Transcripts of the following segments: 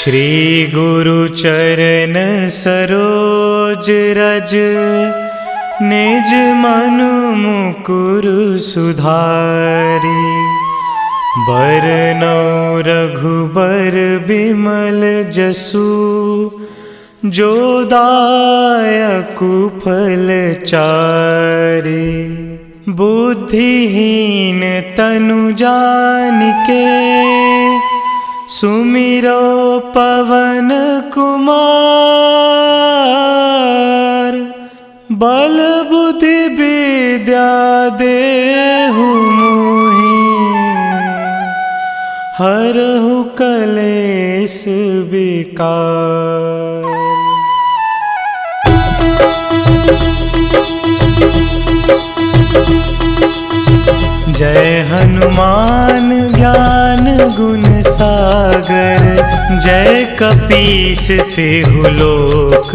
श्री गुरु चरण सरोज रज, निज मनु मुकुर सुधारी। बरनौ रघुबर बिमल जसु, जो दायकु फल चारि। बुद्धिहीन तनु जानिके, सुमिरो पवन कुमार। बल बुद्धि विद्या देहु मोहि, हरहु कलेश विकार। जय हनुमान ज्ञान गुण सागर, जय कपीस तिहु लोक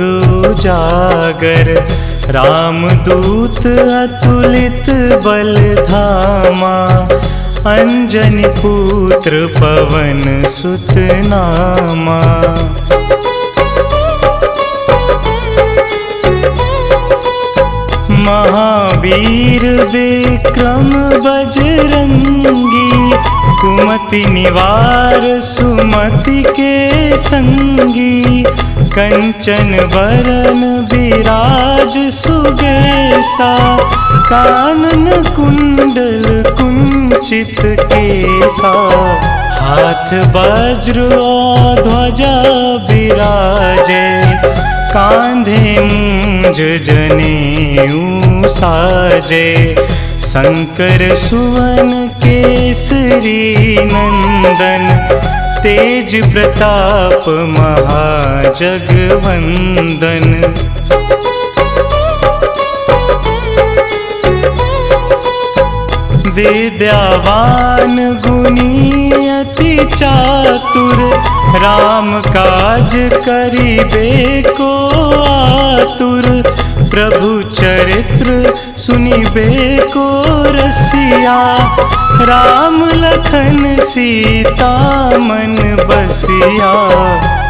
उजागर। रामदूत अतुलित बल धामा, अंजनी पुत्र पवन सुत नामा। महावीर विक्रम बजरंगी, कुमति निवार सुमति के संगी। कंचन वरन विराज सुबेसा, कानन कुंडल कुंचित केसा। हाथ वज्र और ध्वजा विराजे, कांधे मूंज जनेऊ साजे। शंकर सुवन केसरी नंदन, तेज प्रताप महाजगवंदन। विद्यावान गुणी अति चातुर, राम काज करिबे को आतुर। प्रभु चरित्र सुनिबे को रसिया, राम लखन सीता मन बसिया।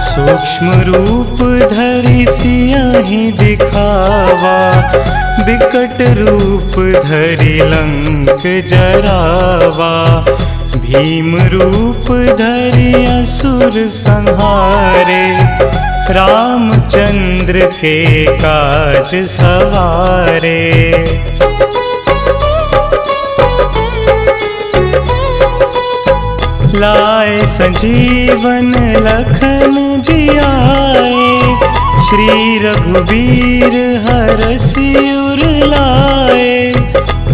सूक्ष्म रूप धरि सियहि दिखावा, बिकट रूप धरि लंक जरावा। भीम रूप धरि असुर संहारे, रामचंद्र के काज सवारे। लाए संजीवन लखन जियाए, श्री रघुवीर हरषि उर लाए।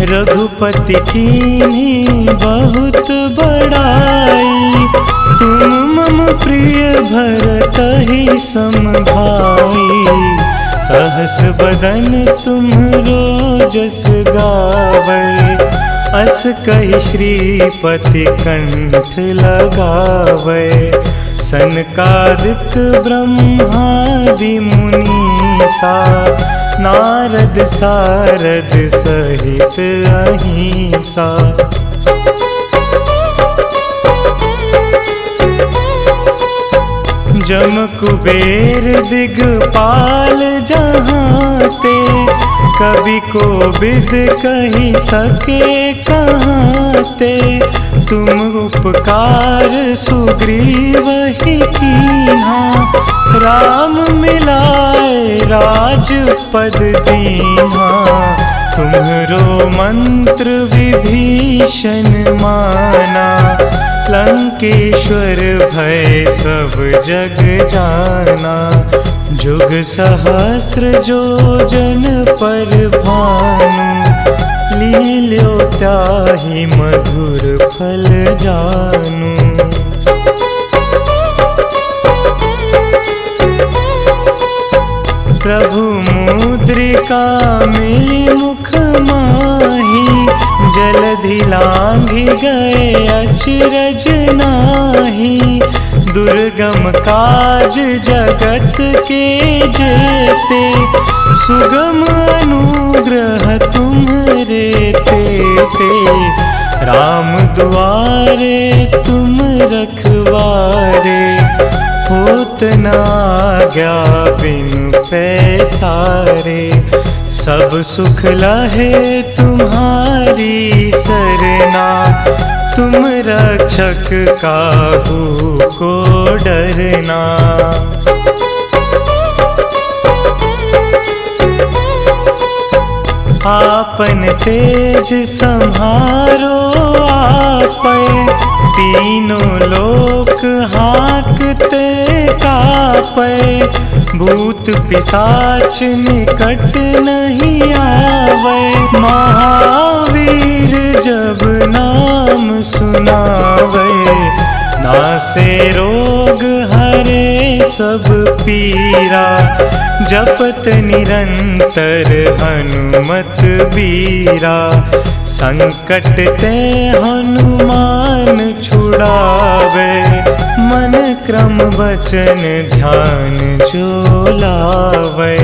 रघुपति कीन्ही बहुत बड़ाई, तुम मम प्रिय भरतहि सम भाई। सहस बदन तुम्हरो जस गावै, अस कहि श्रीपति कंठ लगावै। सनकादिक ब्रह्मादि मुनीसा, नारद सारद सहित अहिंसा। जम कुबेर दिगपाल जहांते, कवि कोविद कहि सके कहांते। तुम उपकार सुग्रीवहि कीन्हा, राम मिलाए राजपद दीन्हा। तुम्हरो मंत्र विभीषण माना, लंकेश्वर भय सब जग जाना। जुग सहस्त्र जो जन पर भानु, लील्यो ताहि मधुर फल जानू। प्रभु मुद्रिका मिली मुख माही, जलधि लांघि गए अचरज नाही। दुर्गम काज जगत के जेते, सुगम अनुग्रह तुम्हरे तेते। राम दुआरे तुम रखवारे, होत न आज्ञा बिनु पैसारे। सब सुख लहे तुम्हारी सरना, तुम रक्षक काहू को डरना। आपन तेज संहारो आपै, तीनों लोक हाँकते कापै। भूत पिशाच निकट नहीं आवे, महावीर जब नाम सुनावे। नासे रोग हरे सब पीरा, जपत निरंतर हनुमत बीरा। संकट ते हनुमान छुड़ावे, मन क्रम वचन ध्यान जो लावे।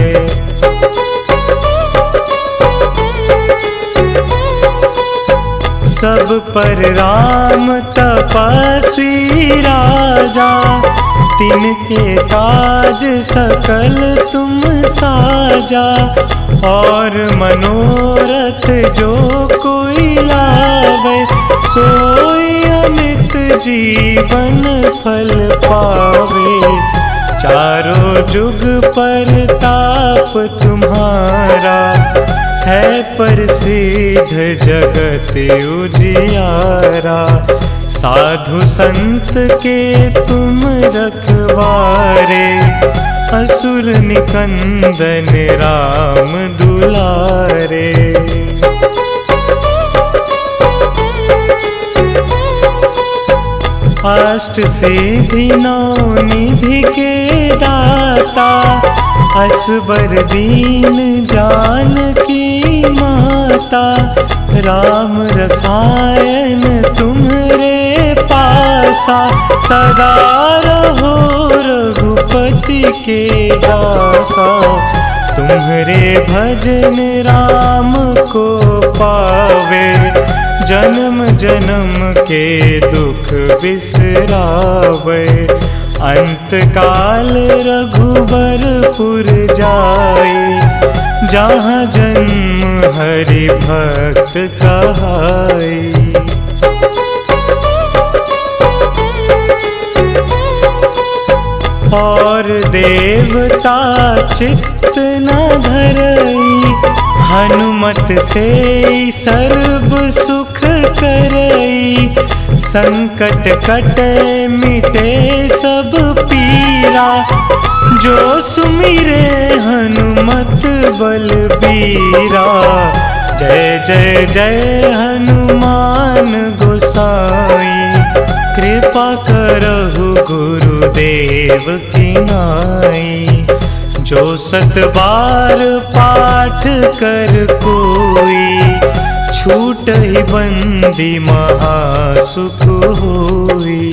सब पर राम तपस्वी राजा, तिनके काज सकल तुम साजा। और मनोरथ जो कोई लावे, सोई अमित जीवन फल पावे। चारों जुग परताप तुम्हारा, है प्रसिद्ध जगत उजियारा। साधु संत के तुम रखवारे, असुर निकंदन राम दुलारे। अष्ट सिद्धि नौ निधि के दाता, असबर दीन जानकी माता। राम रसायन तुम्हरे पासा, सदा रहो रघुपति के दासा। तुम्हरे भजन राम को पावे, जन्म जन्म के दुख बिसरावे। अंत काल रघुबरपुर जाई, जहाँ जन्म हरि भक्त कहाई। और देवता चित्त न धरई, हनुमत से सर्व सुख करई। संकट कटे मिटे सब पीरा, जो सुमिरे हनुमत बलबीरा। जय जय जय हनुमान गोसाई, कृपा करहु गुरुदेव की नाई। जो सत बार पाठ कर कोई, छूट ही बंदी महासुख होई।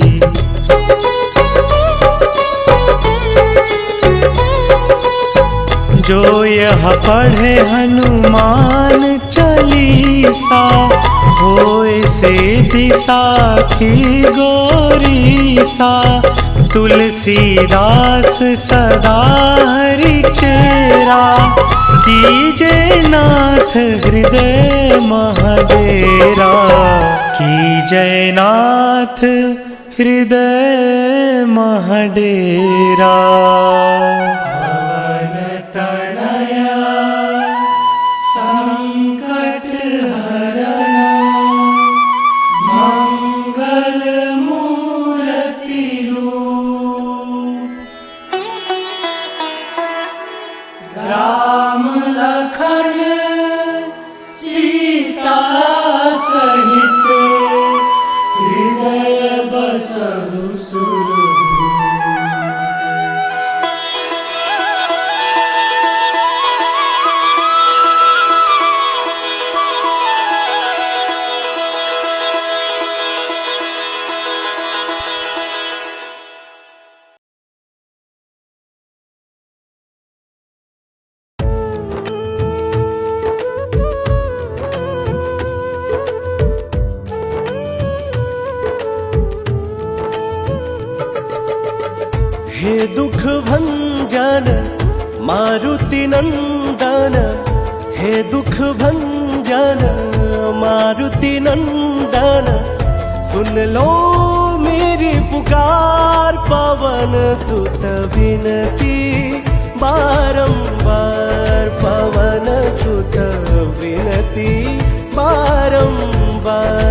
जो यह पढ़े हनुमान चालीसा, होए सिद्धि साखी गौरीसा। तुलसीदास सदा हरि चेरा, कीजे नाथ हृदय महडेरा। कीजे नाथ हृदय महडेरा। राम लखन सीता सहित, हृदय बसहु सुरभूप। हे दुख भंजन मारुति नंदन, हे दुख भंजन मारुति नंदन, सुन लो मेरी पुकार पवन सुत विनती बारंबार, पवन सुत विनती बारंबार।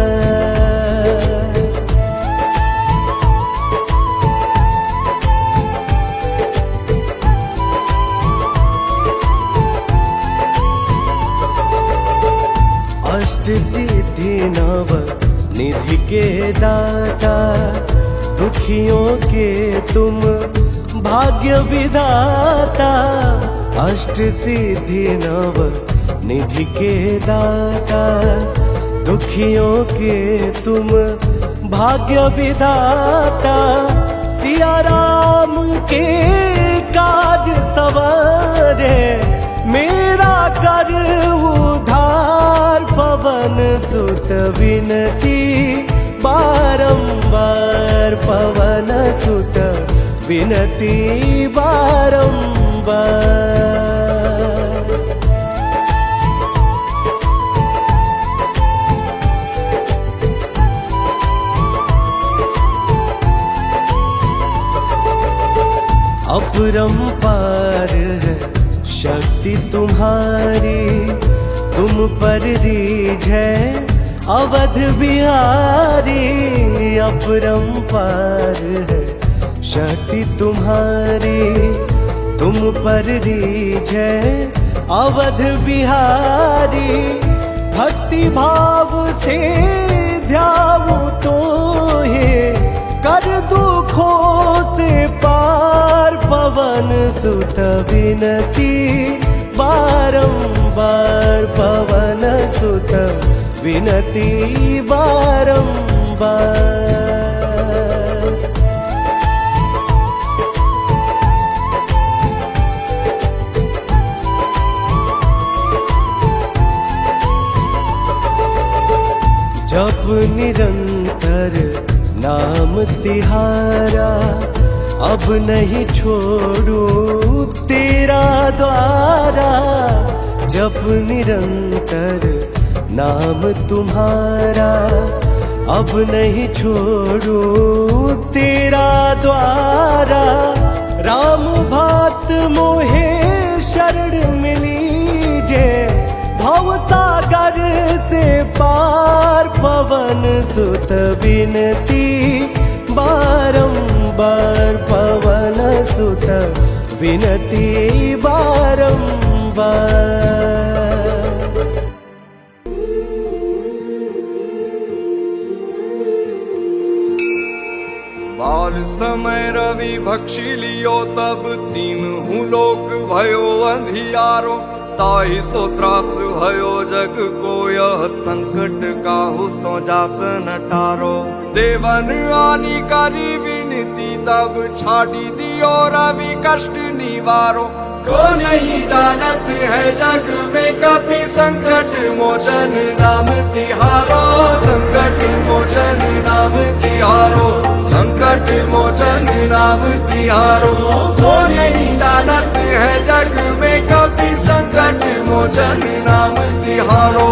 अष्ट सिद्धि नव निधि के दाता, दुखियों के तुम भाग्य विधाता। अष्ट सिद्धि नव निधि के दाता, दुखियों के तुम भाग्य विधाता। सिया राम के काज सवारे, मेरा कर उधार पवन सुत विनती बारंबार, पवन सुत विनती बारंबार। अपरंपार है शक्ति तुम्हारी, तुम पर रीझ है अवध बिहारी। अपरंपार है शक्ति तुम्हारी, तुम पर रीझ है अवध बिहारी। भक्ति भाव से ध्याऊं तो हे, कर दुखों से पार पवन सुत विनती बारंबार, पवन सुत विनती बारंबार। जप निरंतर नाम तिहारा, अब नहीं छोड़ू तेरा द्वारा। जप निरंतर नाम तुम्हारा, अब नहीं छोड़ू तेरा द्वारा। राम भक्त मोहे शरण मिलीजे, भव सागर से पार पवन सुत विनती बारंबार, पवन सुत विनती बारंबार। बाल समय रवि भक्षी लियो, तब तीनहु लोक भयो अंधियारो। ताहि सो त्रास भयो जग को, यह संकट काहू सो जात न टारो। देवन आनी करी विनती, तब छाड़ी दियो रवि कष्ट निवारो। को नहीं जानत है जग में कपि, संकट मोचन नाम तिहारो। संकट मोचन नाम तिहारो, संकट मोचन नाम तिहारो। को नहीं जानत है जग में कपि, संकट मोचन नाम तिहारो।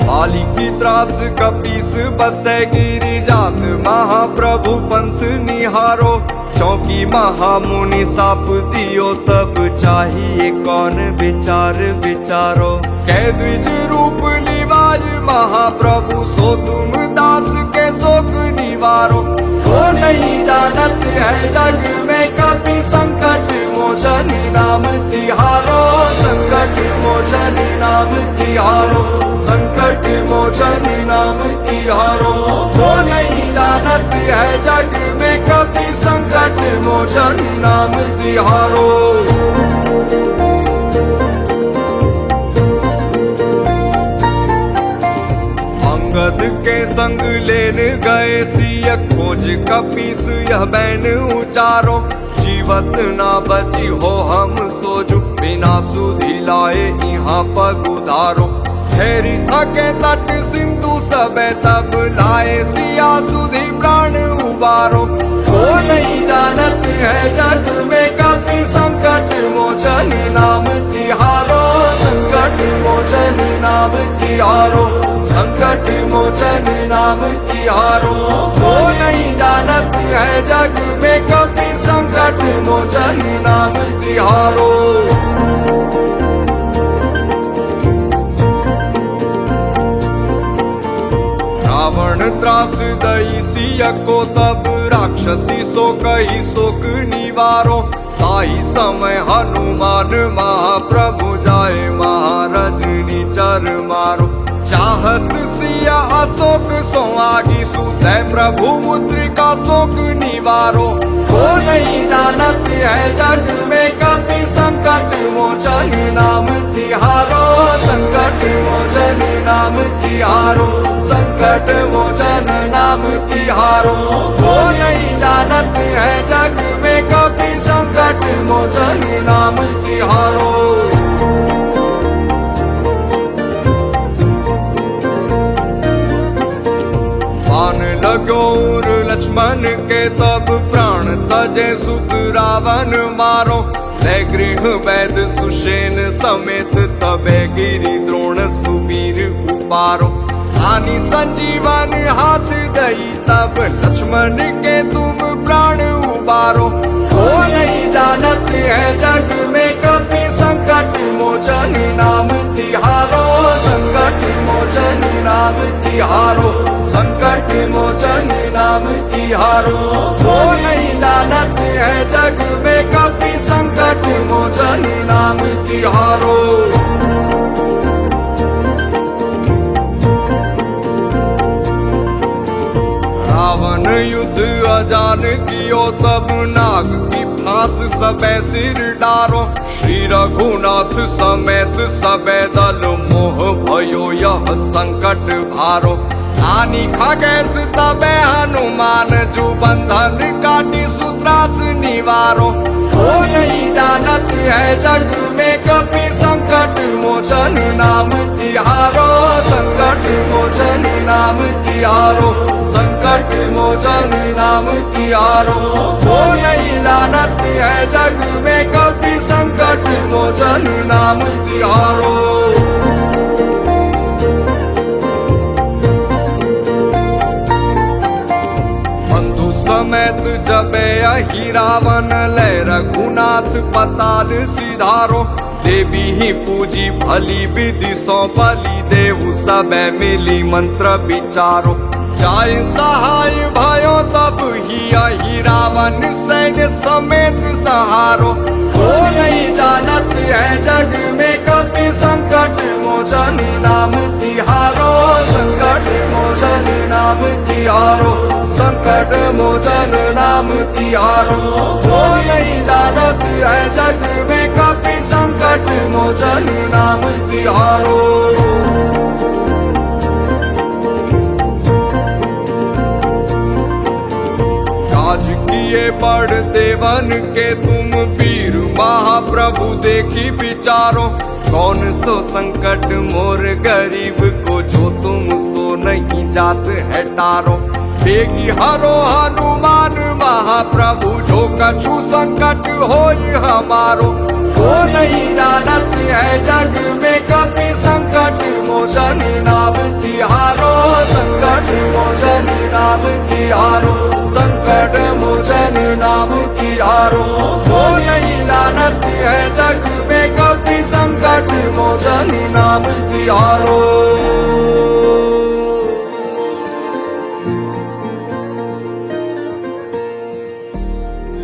बाली की त्रास कपीस बसे गिरी जात, महाप्रभु पंथ निहारो। चौकी महामुनि साप दियो, तब चाहिए कौन विचार विचारो। कह द्विज रूप निवाज महाप्रभु, सो तुम दास के शोक निवारो। को नहीं जानत है जग में कपि, संकट मोचन नाम तिहारो। संकट मोचन नाम तिहारो, संकट मोचन नाम तिहारो। को नहीं जानत है जग में कपि, संकट मोचन नाम तिहारो। अंगद के संग लेन गए सिय, खोज कपीस यह बैन उचारो। जीवत ना बची हो हम सोजु, बिना सुधि लाए यहाँ पग उधारो। ठहरी थके तट सिंधु सबे तब लाए सिया सुधी प्राण उबारो। वो नहीं जानत है जग में कभी संकट मोचन नाम तिहारो, संकट मोचन नाम तिहारो, संकट मोचन नाम तिहारो। वो नहीं जानत है जग में कभी संकट मोचन नाम तिहारो। रावण त्रास दई सिया को तब राक्षसी सो कही शोक निवारो। ताई समय हनुमान महाप्रभु जाए महारजनी चर मारो। चाहत सिया अशोक सो आगी सुते प्रभु मुद्रिका शोक निवारो। वो नहीं जानत है जग में कभी संकट मोचन नाम तिहारो, संकट मोचन नाम तिहारो, संकट मोचन नाम तिहारो। वो नहीं जानत है जग में कभी संकट मोचन नाम तिहारो। बाण लगोर लक्ष्मण के तब प्राण तजे सुत रावण मारो। ले गृह वैद सुषेण समेत तबे गिरि द्रोण सुवीर उपारो। आनी संजीवन हाथ दई तब लक्ष्मण के तुम प्राण उबारो। वो नहीं जानत है जग में कभी संकट मोचन नाम तिहारो, संकट मोचन नाम तिहारो, संकट मोचन नाम तिहारो। वो नहीं जानत है जग में कभी संकट मोचन नाम तिहारो। रावण युद्ध अजान कियो तब नाग की फांस सबे सिर डारो। श्री रघुनाथ समेत सबे दल मोह भयो यह संकट भारो। आनी खगेश तबे हनुमान जू बंधन काटी सूत्रास निवारो। वो नहीं जानत है जग में कभी संकट मोचन नाम तिहारो, संकट मोचन नाम तिहारो, संकट मोचन नाम तिहारो। वो नहीं जानत है जग में कभी संकट मोचन नाम तिहारो। समेत जबे अहि रावण ले रघुनाथ पताल सिधारो। देवी ही पूजी भली विधि सौ बलि देहु सबे मिली मंत्र विचारो। जाय सहाय भयो तब ही अहि रावण सैन्य समेत सहारो। वो नहीं जानत है जग में कभी संकट मोचन नाम तिहारो, संकट मोचन नाम तिहारो, संकट मोचन नाम तिहारो। वो नहीं जानत है जग में कभी संकट मोचन नाम तिहारो। काज किए बड़ देवन के तुम वीर महाप्रभु देखी विचारो। कौन सो संकट मोर गरीब को जो तुम सो नहीं जात है टारो। बेगी हरो हनुमान महाप्रभु जो कछु संकट होई हमारो। वो नहीं जानत है जग में कभी संकट मोचन नाम तिहारो, संकट मोचन नाम तिहारो, संकट मोचन नाम तिहारो। वो नहीं जानत है जग में कभी संकट मोचन नाम तिहारो।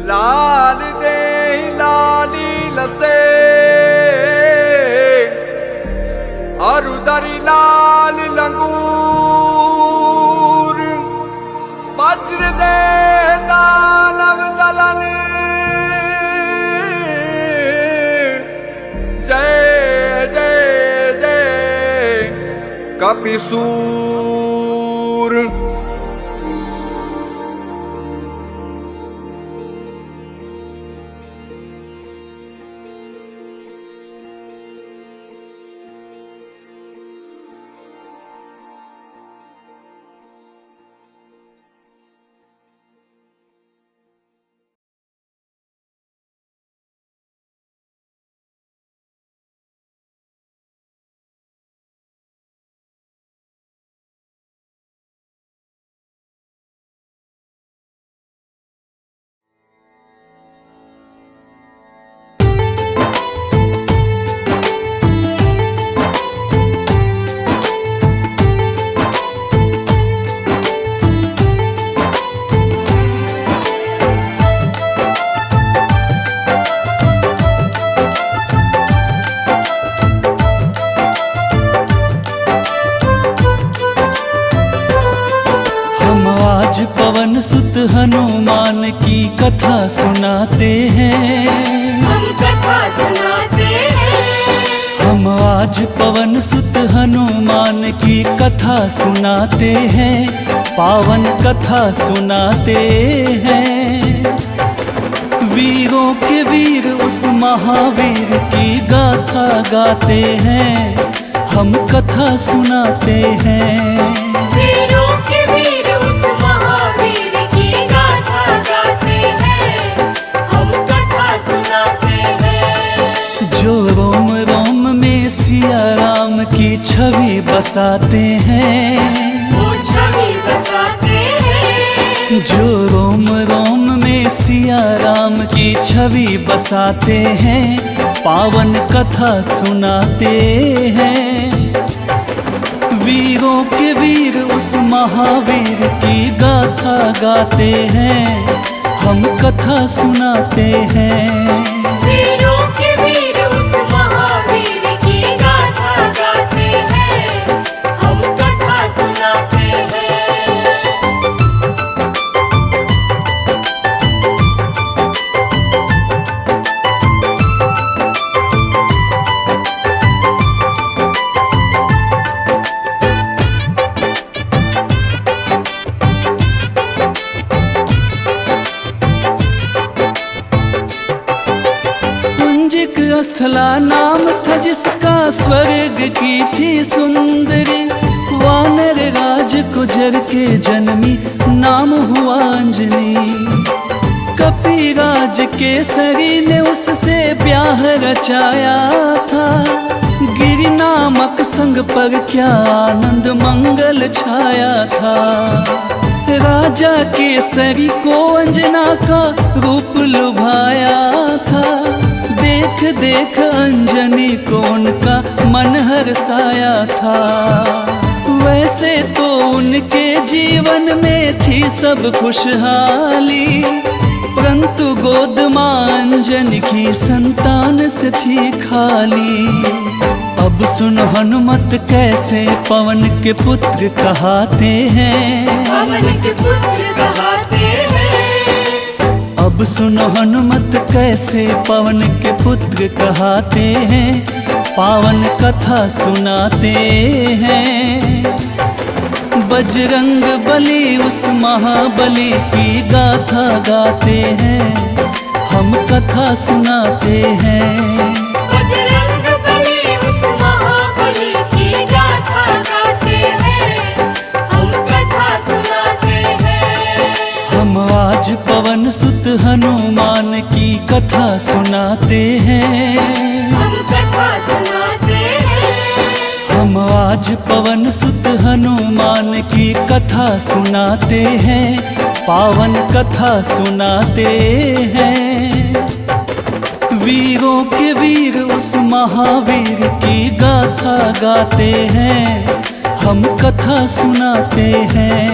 लाल दे लाली लसे अरुदरी लाल लंगूर। वज्र दे दानव दलन जय जय जय कपिसूर। आज पवन सुत हनुमान की कथा सुनाते हैं। हम कथा सुनाते हैं। हम आज पवन सुत हनुमान की कथा सुनाते हैं, पावन कथा सुनाते हैं। वीरों के वीर उस महावीर की गाथा गाते हैं, हम कथा सुनाते हैं। वीरों के वीर उस महावीर की गाथा गाते हैं, हम कथा सुनाते हैं। जो रोम रोम में सिया राम की छवि बसाते हैं, वो छवि बसाते हैं। जो रोम रोम में सिया राम की छवि बसाते हैं, पावन कथा सुनाते हैं। वीरों के वीर उस महावीर की गाथा गाते हैं, हम कथा सुनाते हैं। वीरों के वीर उस महावीर की गाथा गाते हैं, हम कथा सुनाते हैं। स्थला नाम था जिसका, स्वर्ग की थी सुंदरी। वानर राज गुजर के जन्मी, नाम हुआ अंजनी। कपिराज केसरी ने उससे ब्याह रचाया था, गिरि नामक संग पर क्या आनंद मंगल छाया था। राजा केसरी को अंजना का रूप लुभाया था, देख देख अंजनी को उनका मन हर्षाया था। वैसे तो उनके जीवन में थी सब खुशहाली, परंतु गोद मां अंजनी की संतान से थी खाली। अब सुन हनुमत कैसे पवन के पुत्र कहाते हैं, पवन के पुत्र कहाते हैं। अब सुनो हनुमत कैसे पवन के पुत्र कहाते हैं, पावन कथा सुनाते हैं। बजरंग बली उस महाबली की गाथा गाते हैं, हम कथा सुनाते हैं। बजरंग बली उस महाबली की गाथा गाते हैं, हम कथा सुनाते हैं। हम आज पवन सुत हनुमान की कथा सुनाते हैं। हम कथा सुनाते हैं। हम आज पवन सुत हनुमान की कथा सुनाते हैं, पावन कथा सुनाते हैं। वीरों के वीर उस महावीर की गाथा गाते हैं, हम कथा सुनाते हैं।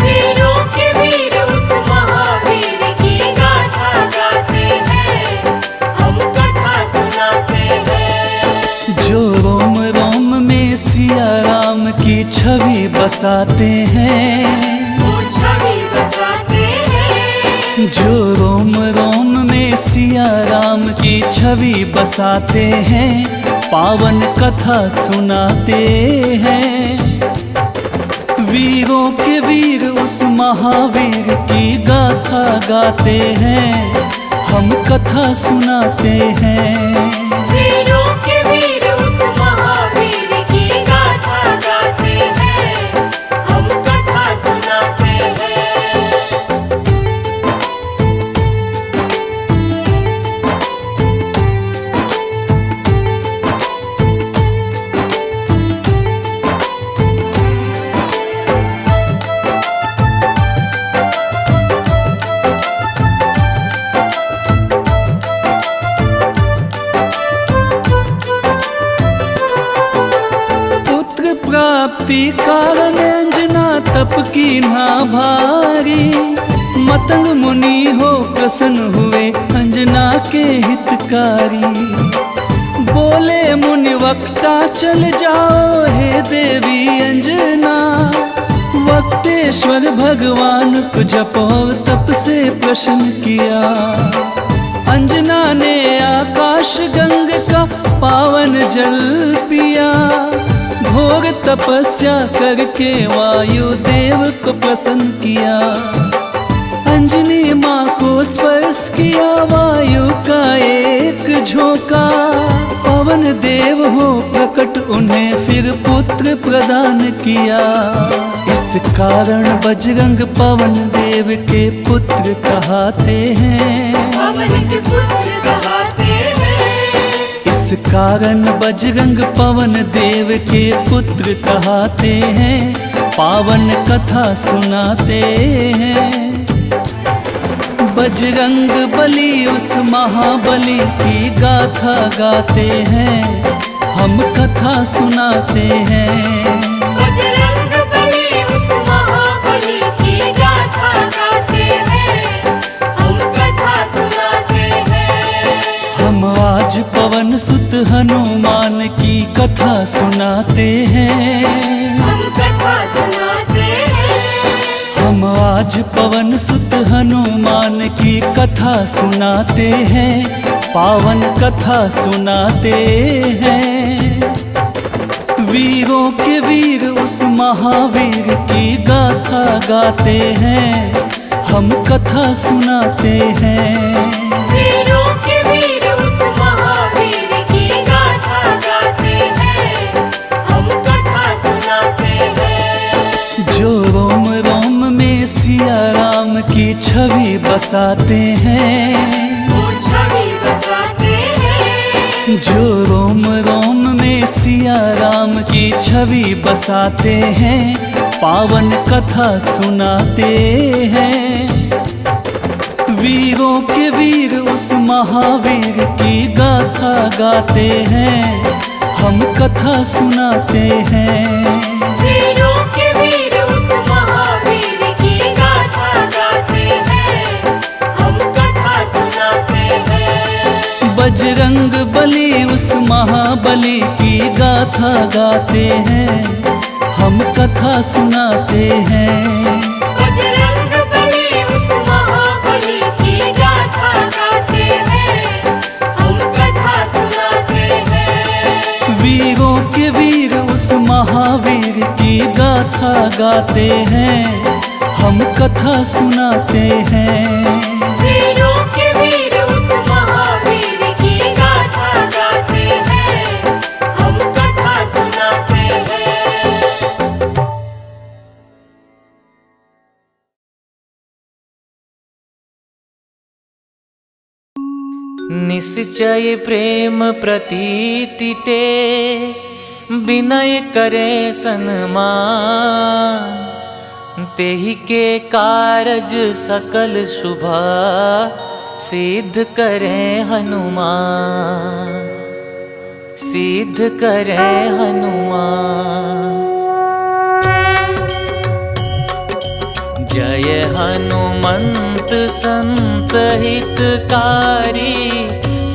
वीरों के वीर उस महावीर की गाथा गाते हैं, हम कथा सुनाते हैं। जो रोम रोम में सिया राम की छवि बसाते हैं, वो छवि बसाते हैं। जो रोम रोम में सिया राम की छवि बसाते हैं, पावन कथा सुनाते हैं। वीरों के वीर उस महावीर की गाथा गाते हैं, हम कथा सुनाते हैं। वीरों के वीर उस महावीर की गाथा गाते हैं, हम कथा सुनाते हैं। प्राप्ति कारण अंजना तप की ना भारी। मतंग मुनि हो प्रसन्न हुए अंजना के हितकारी। बोले मुनि वक्ता चल जाओ हे देवी अंजना, वक्तेश्वर ईश्वर भगवान को जप और तप से प्रसन्न किया। अंजना ने आकाश गंग का पावन जल पिया। घोर तपस्या करके वायु देव को प्रसन्न किया। अंजनी माँ को स्पर्श किया वायु का एक झोंका। पवन देव हो प्रकट उन्हें फिर पुत्र प्रदान किया। इस कारण बजरंग पवन देव के पुत्र कहते हैं। पवन के पुत्र कहते हैं। इस कारण बजरंग पवन देव के पुत्र कहते हैं। पावन कथा सुनाते हैं। बजरंग बली उस महाबली की गाथा गाते हैं। हम कथा सुनाते हैं। बजरंग बली उस महाबली की गाथा गाते हैं। हम कथा सुनाते हैं। हम आज पवन सुत हनुमान की कथा सुनाते हैं। हम कथा सुनाते हैं। हम आज पवन सुत हनुमान की कथा सुनाते हैं। पावन कथा सुनाते हैं। वीरों के वीर उस महावीर की गाथा गाते हैं। हम कथा सुनाते हैं। वीरों के वीर उस महावीर की गाथा गाते हैं। हम कथा सुनाते हैं। जो रोम रोम में सिया राम की छवि बसाते हैं। वो छवि बसाते हैं। जो रोम रोम में सिया राम की छवि बसाते हैं। पावन कथा सुनाते हैं। वीरों के वीर उस महावीर की गाथा गाते हैं। हम कथा सुनाते हैं। वीरों के वीर उस महावीर की गाथा गाते हैं। हम कथा सुनाते हैं। बजरंग बली उस महाबली की गाथा गाते हैं। हम कथा सुनाते हैं। बजरंग बली उस महाबली की गाथा गाते हैं। हम कथा सुनाते हैं। वीरों के वीर उस महावीर की गाथा गाते हैं। हम कथा सुनाते हैं। वीरों के वीर उस महावीर की गाथा गाते हैं। हम कथा सुनाते हैं। निश्चय प्रेम प्रतीति ते विनय करे सन्मान। तेहि के कारज सकल शुभ सिद्ध करे हनुमान। सिद्ध करे हनुमान। जय हनुमंत संत हितकारी।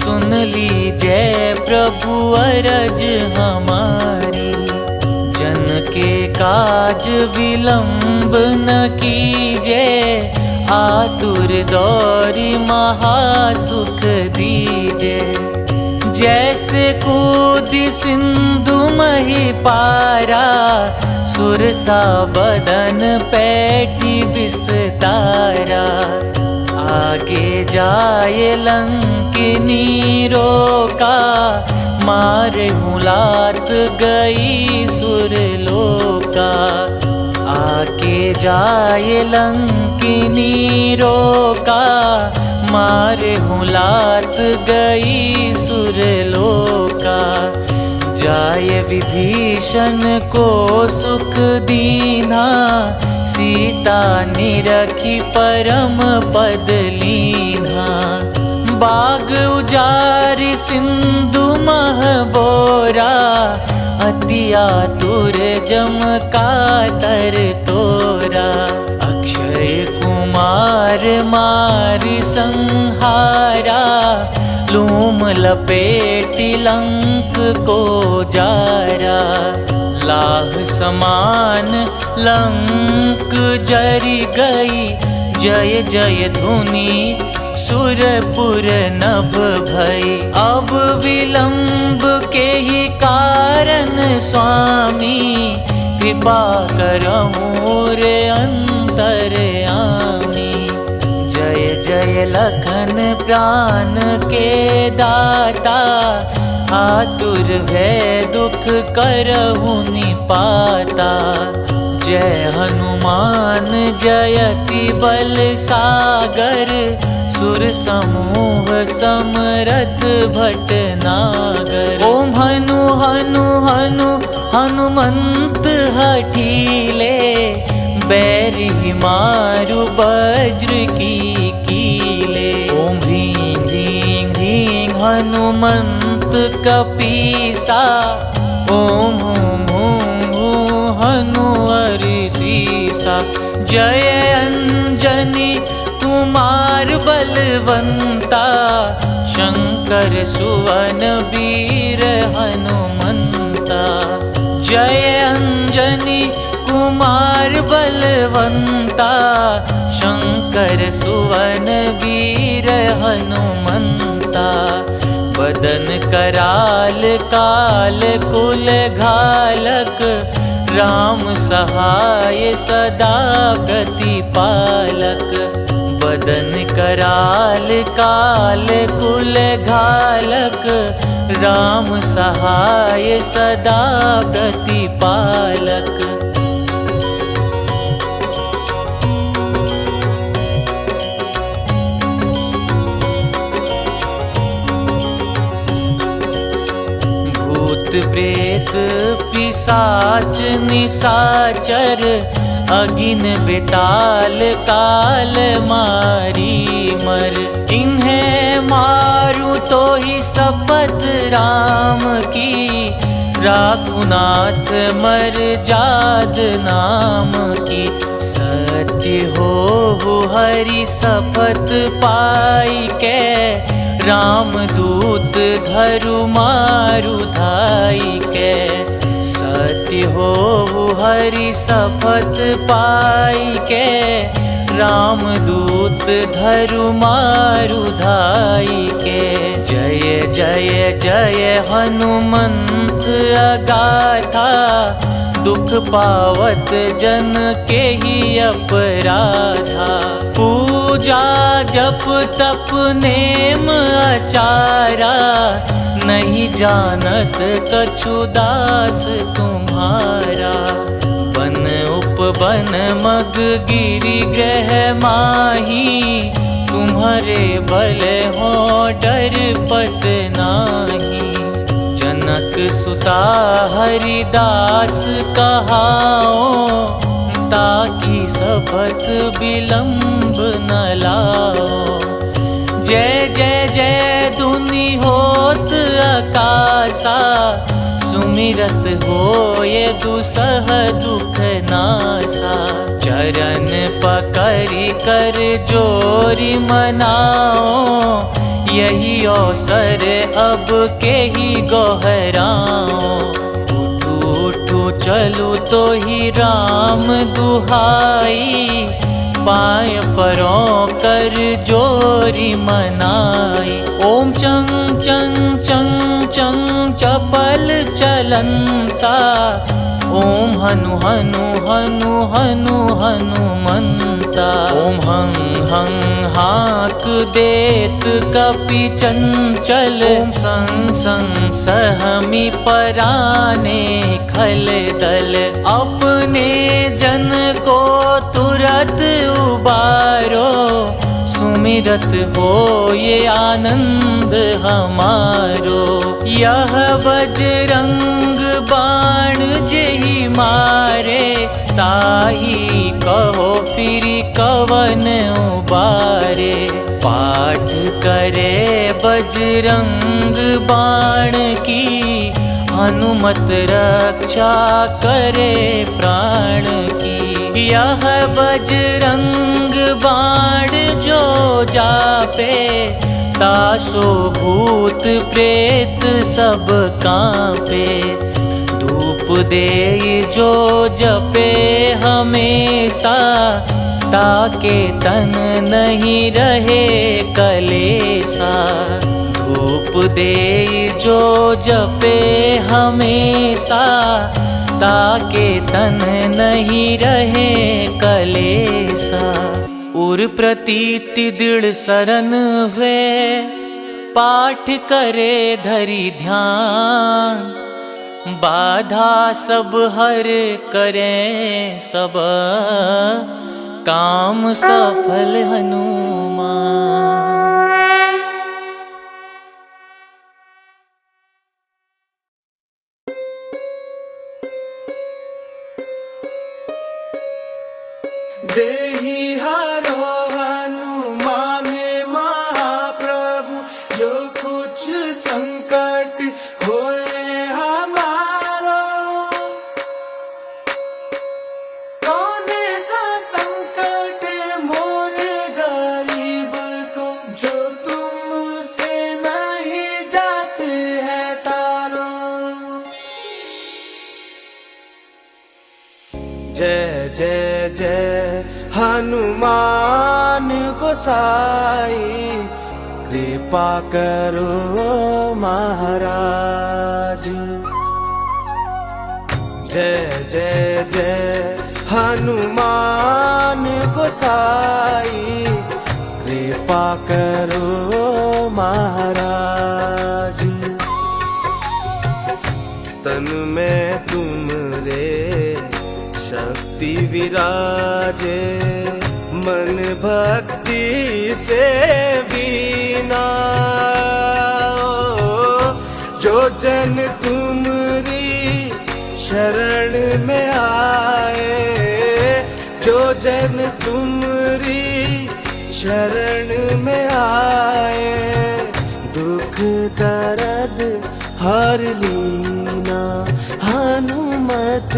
सुन लीजय प्रभु अरज हमारी। जन के काज विलंब न कीजे। आतुर दौरी महासुख दीजे। जैसे कूदी सिंधु मही पारा। सुरसा बदन पैठी विस्तारा। आगे जाए लंकिनी रोका। मारे मुलात गई सुरलोका। आगे जाए लंकिनी रोका। मारे मुलात गई सुरलोका। जाय विभीषण को सुख दीना। सीता निरखी परम पद लीना। बाग उजारि सिंधु मह बोरा। अति आतुर जम कातर तोरा। अक्षय कुमार मारि संहारा। लूम लपेटि लंक को जारा। लाह समान लंक जरी गई, जय जय धुनि सुरपुर नभ भई। अब विलंब के ही कारण स्वामी, कृपा करहु रे अंतरयामी। जय जय लखन प्राण के दाता, आतुर भय दुख करहु निपाता। जय हनुमान जयति बल सागर, सुर समूह समरथ भटनागर। ओम हनु हनु हनु हनुमंत हठीले, बैरि मारु वज्र की कीले। ओम ह्रीं ह्रीं ह्रीं हनुमंत कपीसा, ओम हूं हूं हूं हनु हरिसीसा। जय अंजनी कुमार बलवंता, शंकर सुवन वीर हनुमंता। जय अंजनी कुमार बलवंता, शंकर सुवन वीर हनुमंता। बदन कराल काल कुल घालक, राम सहाय सदा प्रतिपालक। बदन कराल काल कुल घालक, राम सहाय सदा प्रतिपालक। भूत प्रेत पिशाच निशाचर, अगिन बेताल काल मारी मर। इन्हें मारू तो ही शपथ राम की, राखुनाथ मर जाद नाम की। सत्य हो हरि शपथ पाई के, राम दूत धरु मारु धाई के। सत्य हो हरि शपथ पाई के, राम दूत धरु मारु धाई के। जय जय जय हनुमंत अगाथा, दुख पावत जन के ही अपराधा। पूजा जप तप नेम आचारा, नहीं जानत कछु दास तुम्हारा। बन उपवन मग गिरि ग्रह माही, तुम्हारे बल हो डर पत नाही। जनक सुता हरिदास कहाओ, ताकि शपथ विलंब न लाओ। जय जय जय धुनि होत आकाशा, सुमिरत हो ये दुसह दुख नासा। चरण पकड़ि कर जोरि मनाओ, यही अवसर अब के ही गोहराओ। उठू उठू चलू तो ही राम दुहाई, पाय परों कर जोरी मनाई। ओम चंग चंग चंग चंग चपल चलंता, ओम हनु हनु हनु हनु हनुमंता। ओम हं हं हाक देत कपि चंचल, ओम संग संग सहमी पराने खल दल। अपने जन को तुरत उबारो, सुमिरत हो ये आनंद हमारो। यह बजरंग बाण जेहि मारे, ताही कहो फिर कवन उबारे। पाठ करे बजरंग बाण की, हनुमत रक्षा करे प्राण की। यह बजरंग बाण जो जापे, तासो भूत प्रेत सब कांपे। धूप दे जो जपे हमेशा, ताके तन नहीं रहे कलेसा। धूप दे जो जपे हमेशा, ताके तन नहीं रहे कलेसा। उर प्रतीति दृढ़ सरन हुए, पाठ करे धरि ध्यान। बाधा सब हर करें सब, काम सफल हनुमान। देहि हरो हनुमान महाप्रभु, जो कुछ संकट होए हमारो। कौन सा संकट मोरे गरीब को, जो तुमसे नहीं जाते है टारो। जय जय जय हनुमान गोसाई, कृपा करो महाराज। जय जय जय हनुमान गोसाई, कृपा करो महाराज। तन में तुमरे शक्ति विराजे, मन भक्ति से बीना। जो जन तुमरी शरण में आए, जो जन तुमरी शरण में आए, दुख दर्द हर लीना। हनुमत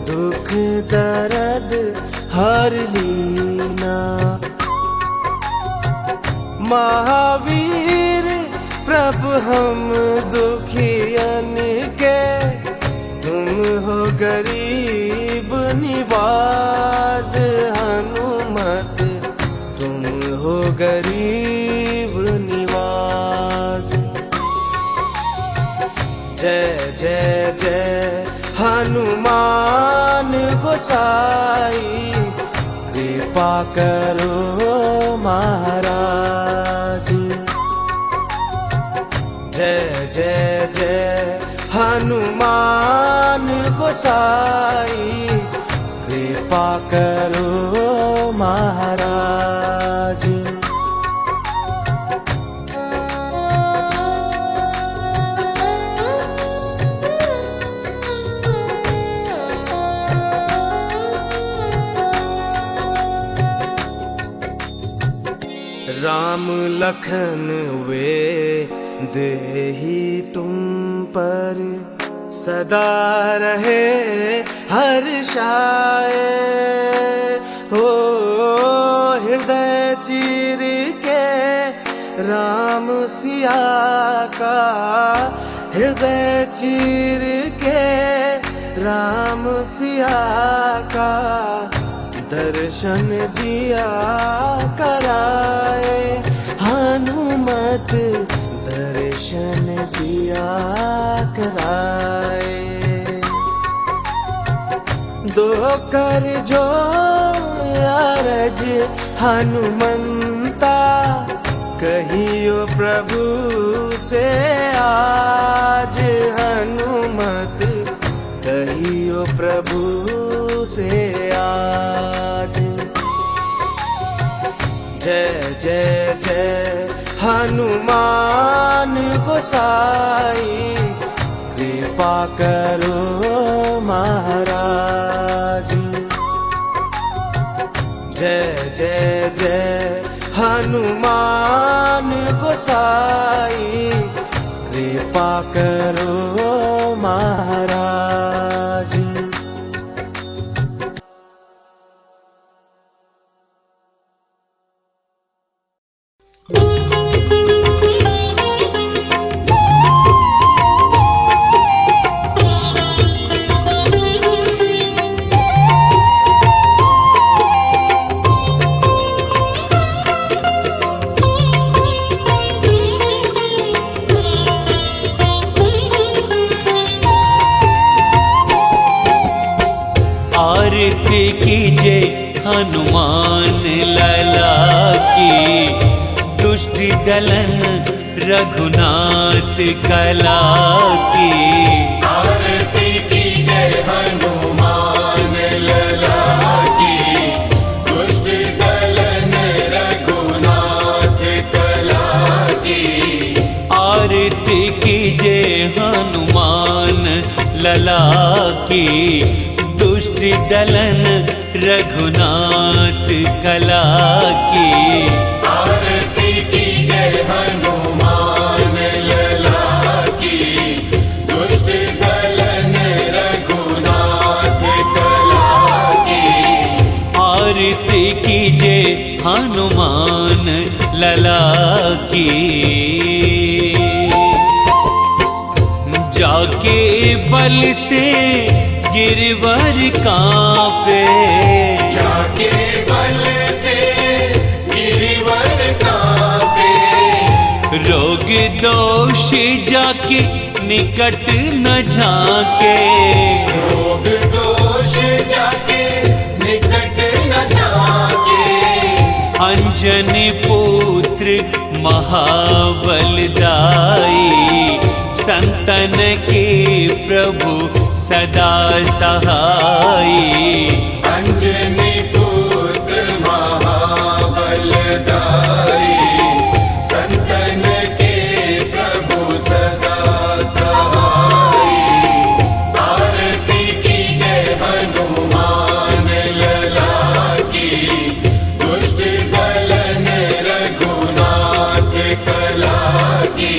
दुख दर्द हर लीना। महावीर प्रभु हम दुखियन के, तुम हो गरीब निवाज। हनुमत तुम हो गरीब निवाज। जय जय जय हनुमान गोसाई, कृपा करो महाराज। जय जय जय हनुमान गोसाई, कृपा करो महाराज। राम लखन वे देहि तुम पर, सदा रहे हर्षाए। हो हृदय चीर के राम सिया का, हृदय चीर के राम सिया का, दर्शन दिया कराए। हनुमत दर्शन दिया कराए। दो कर जो अरज हनुमंता, कहियो प्रभु से आज। हनुमत कहियो प्रभु से आज। जय जय जय हनुमान गोसाई, कृपा करो महाराज। जय जय जय हनुमान गोसाई, कृपा करो महाराज। आरती कीजे हनुमान लला की, दुष्ट दलन रघुनाथ कला की। आरती कीजे हनुमान लला की, दुष्ट दलन रघुनाथ कला की। आरती कीजे हनुमान लला की, दुष्ट दलन रघुनाथ कला की। आरती कीजे हनुमान लला की, दुष्ट दलन रघुनाथ कला की। आरती कीजे हनुमान लला की। जाके बल से गिरवर कांपे, जाके बल से गिरवर कांपे। रोग दोष जाके निकट न झाके, रोग दोष जाके निकट न झाके। अंजनी पुत्र महाबलदाई, संतन के प्रभु सदा सहाई। अंजनी पुत्र महाबलदाई, संतन के प्रभु सदा सहाई। आरती कीजे हनुमान लला की, दुष्ट दलन रघुनाथ कला की।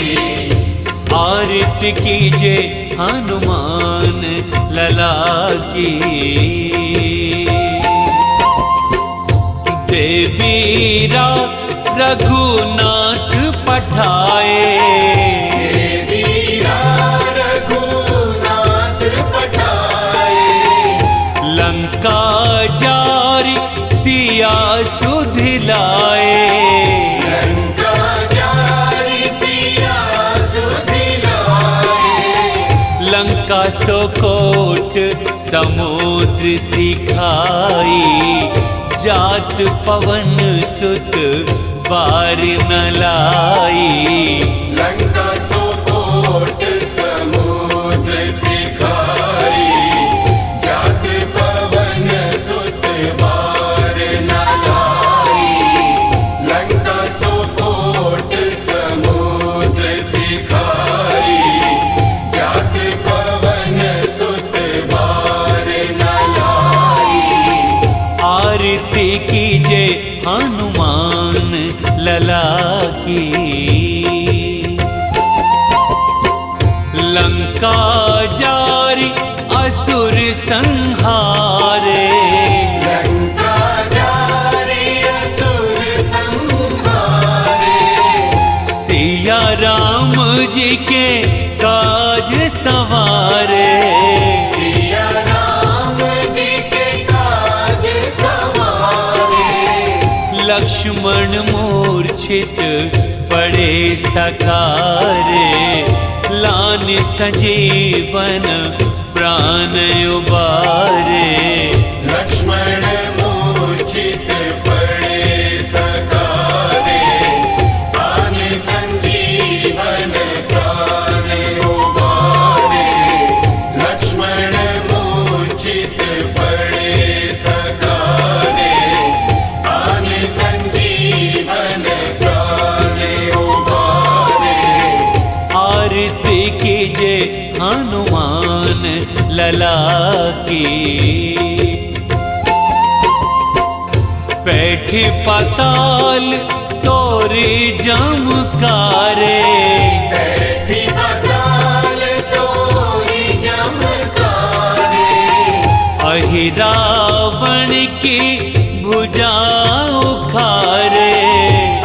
आरती कीजे हनुमान लला की। देवीरा रघुनाथ पठाए, देवीरा रघुनाथ पठाए। लंका जारी सिया सुधिलाए, लंका जारी सिया सुधिलाए। लंका सोकोट समुद्र सिखाई, जात पवन सुत बार न लाई। लंका सोकोट समुद्र सिखाई, जात पवन सुत बार न लाई। लंका सोकोट समुद्र सिखाई, जात पवन सुत बार न लाई। आरती कीजे हनुमान लला की। लंका जारी असुर संहारे, लंका जारी असुर संहारे। सिया राम जी के काज सवारे, सिया राम जी के काज सवारे। लक्ष्मण मूर्छित पड़े सकारे, लान संजीवन प्राण उबारे। लक्ष्मण मूर्छित पड़े सकारे, प्राण संजीवन प्राण उबारे। लक्ष्मण मूर्छित पड़े सकारे, प्राण संजीवन प्राण उबारे। आरती कीजे हनुमान लला की। बैठे पाताल तोरे जमकारे, बैठी पाताल तोरी जमकारे। अहि रावण की भुजा उखारे,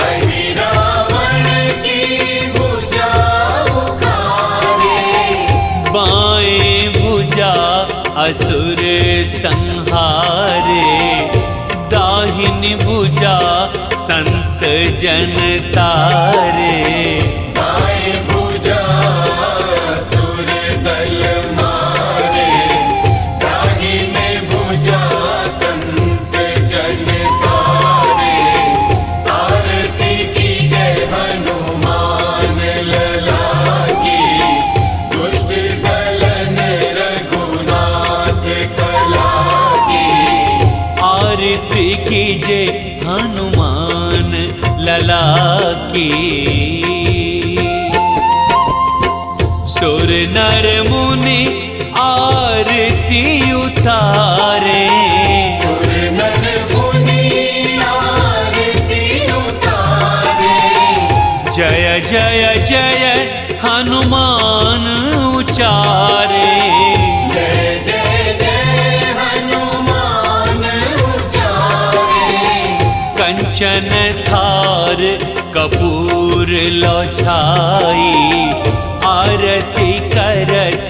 अहि रावण की भुजा उखारे। बाएं भुजा असुर संहारे, दाहिनी भुजा संत जन तारे। दाएं भुजा असुर दल मारे, दाहिने भुजा कीजे हनुमान लला की। सुर नर मुनि आरती उतारे, सुर नर मुनि आरती उतारे। जय जय जय हनुमान उचारे। जय जय जय हनुमान उचारे। कंचन थार कपूर लो छाई, आरती करत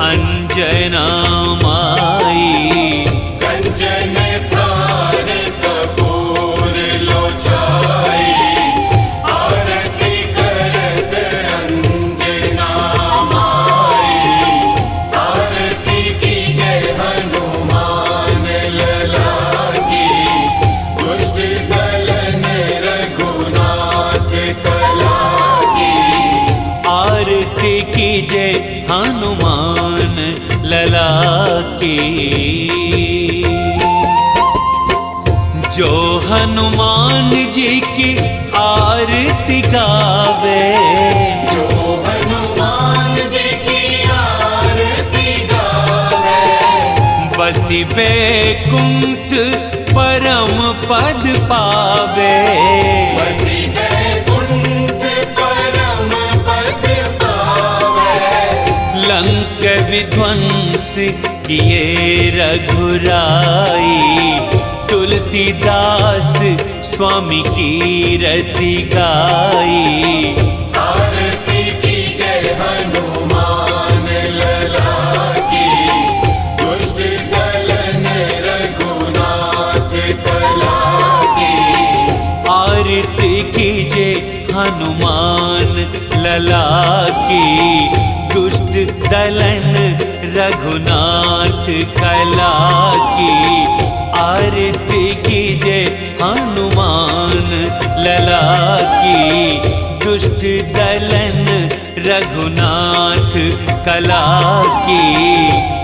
अंजना माई। कंचन थार कपूर लो छाई, आरती करत अंजना माई। आरती कीजे हनुमान लला की, दुष्ट दलन रघुनाथ कला की। आरती कीजे हनुमान लला की। जो हनुमान जी की आरती गावे, जो हनुमान जी की आरती गावे। बसी बैकुंठ परम पद पावे। बसी बैकुंठ परम पद पावे। लंक विध्वंस किए रघुराई, तुलसीदास स्वामी की रति गाई। आरती कीजे हनुमान लला की, दुष्ट दलन रघुनाथ कला की। आरती कीजे हनुमान लला की, दुष्ट दलन रघुनाथ कला की। आरती कीजे हनुमान लला की, दुष्ट दलन रघुनाथ कला की।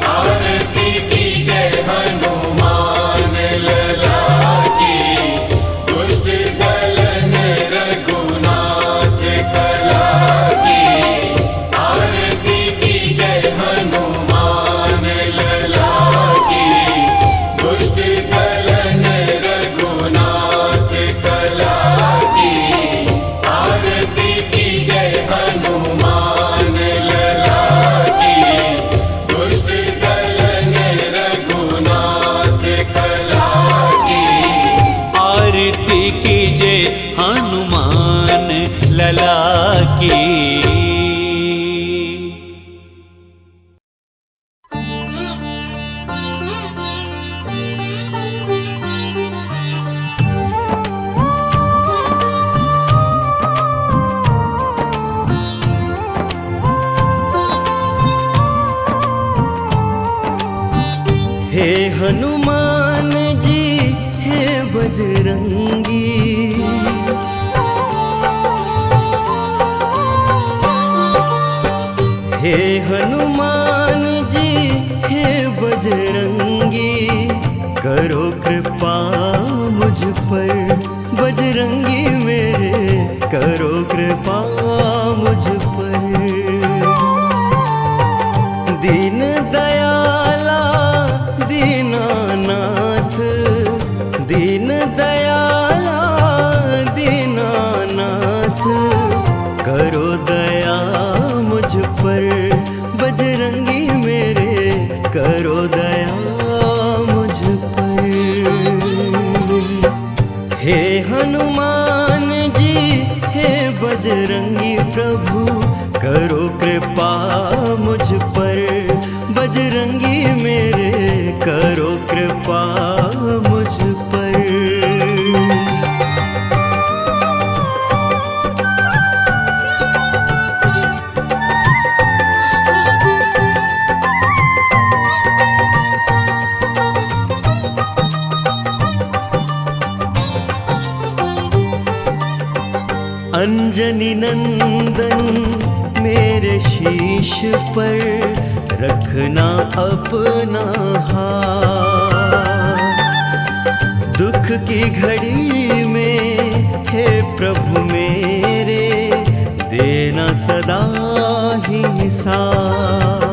आरती कीजे हनुमान लला की, दुष्ट दलन रघुनाथ कला की। आरती कीजे हनुमान लला की, दुष्ट दलन रघुनाथ कला की। आरती कीजे हनुमान लला की, दुष्ट दलन रघुनाथ कला की। आरती कीजे हनुमान लला की। हे हनुमान जी हे बजरंगी, हे हनुमान जी हे बजरंगी। करो कृपा मुझ पर बजरंगी मेरे, करो कृपा मुझ पर। दीन दयाला दीनानाथ, दीन दयाला दीनानाथ। करो दया मुझ पर बजरंगी मेरे, करो दया मुझ पर। हे हनुमान जी हे बजरंगी प्रभु, करो कृपा मुझ पर बजरंगी मेरे, करो कृपा मुझ पर। अंजनी नंदन मेरे शीश पर रखना अपना हाथ, दुख की घड़ी में हे प्रभु मेरे देना सदा ही साथ।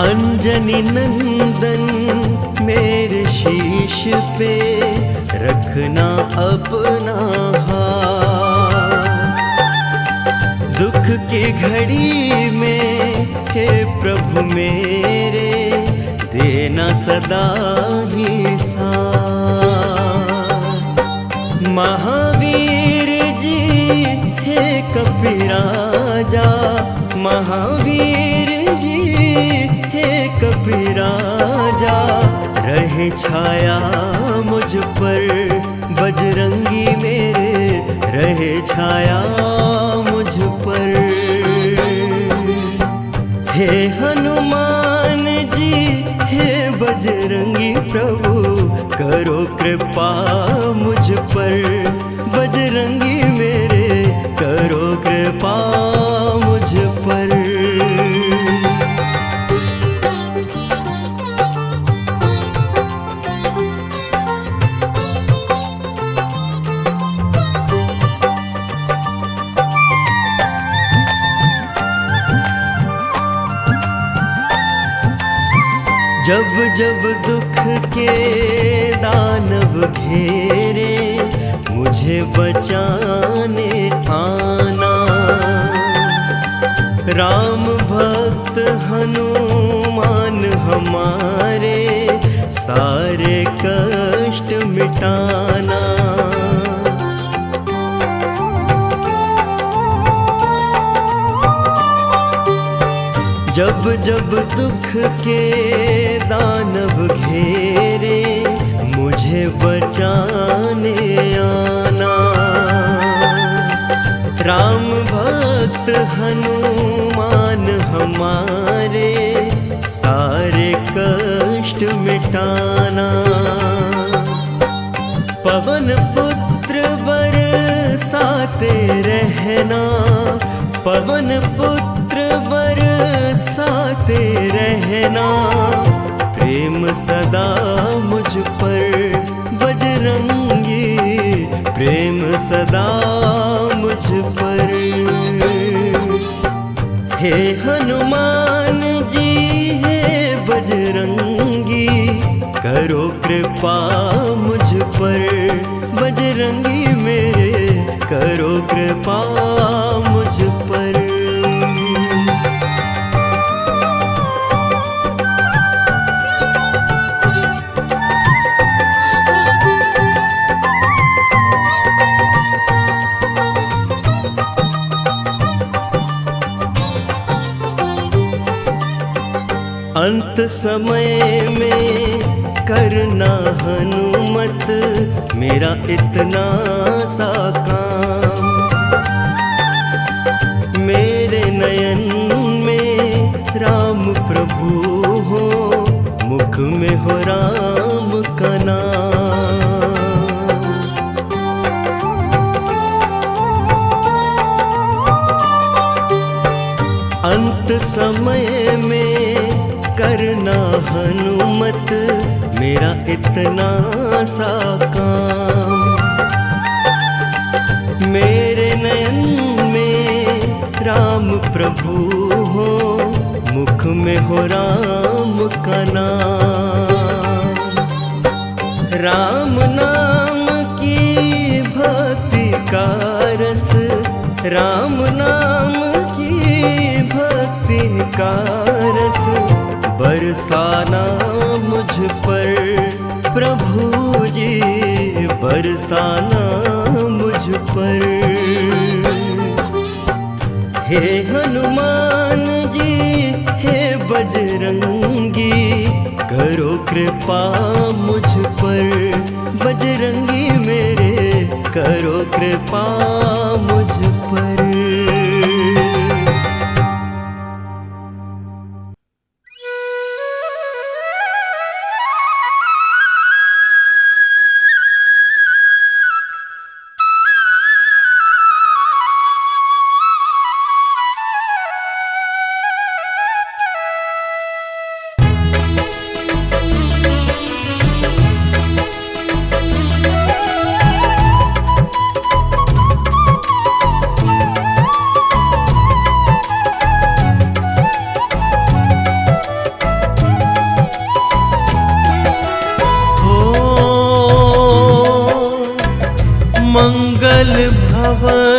अंजनी नंदन मेरे शीश पे रखना अपना हाथ। दुख की घड़ी में हे प्रभु मेरे देना सदा ही साथ। महावीर जी हे कपिराजा, महावीर जी हे कपिराजा, रहे छाया मुझ पर बजरंगी मेरे, रहे छाया मुझ पर। हे हनुमान जी हे बजरंगी प्रभु, करो कृपा मुझ पर, बजरंगी मेरे करो कृपा मुझ पर। जब जब दुख के दानव घेरे, मुझे बचाने आना। राम भक्त हनुमान हमारे, सारे कष्ट मिटाना। जब जब दुख के दानव घेरे, मुझे बचाने आना। राम भक्त हनुमान हमारे, सारे कष्ट मिटाना। पवन पुत्र बरसाते रहना, पवन पुत्र बरसाते रहना। प्रेम सदा मुझ पर बजरंगी, प्रेम सदा मुझ पर। हे हनुमान जी हे बजरंगी, करो कृपा मुझ पर, बजरंगी मेरे करो कृपा मुझ पर। अंत समय में करना हनुमत, मेरा इतना सा काम। मेरे नयन में राम प्रभु हो, मुख में हो राम का नाम। अंत समय में करना हनुमत, मेरा इतना सा काम। मेरे नयन में राम प्रभु हो, मुख में हो राम का नाम। राम नाम की भक्ति का रस, राम नाम की भक्ति का रस, बरसाना मुझ पर प्रभु जी, बरसाना मुझ पर। हे हनुमान जी हे बजरंगी, करो कृपा मुझ पर, बजरंगी मेरे करो कृपा मुझ पर।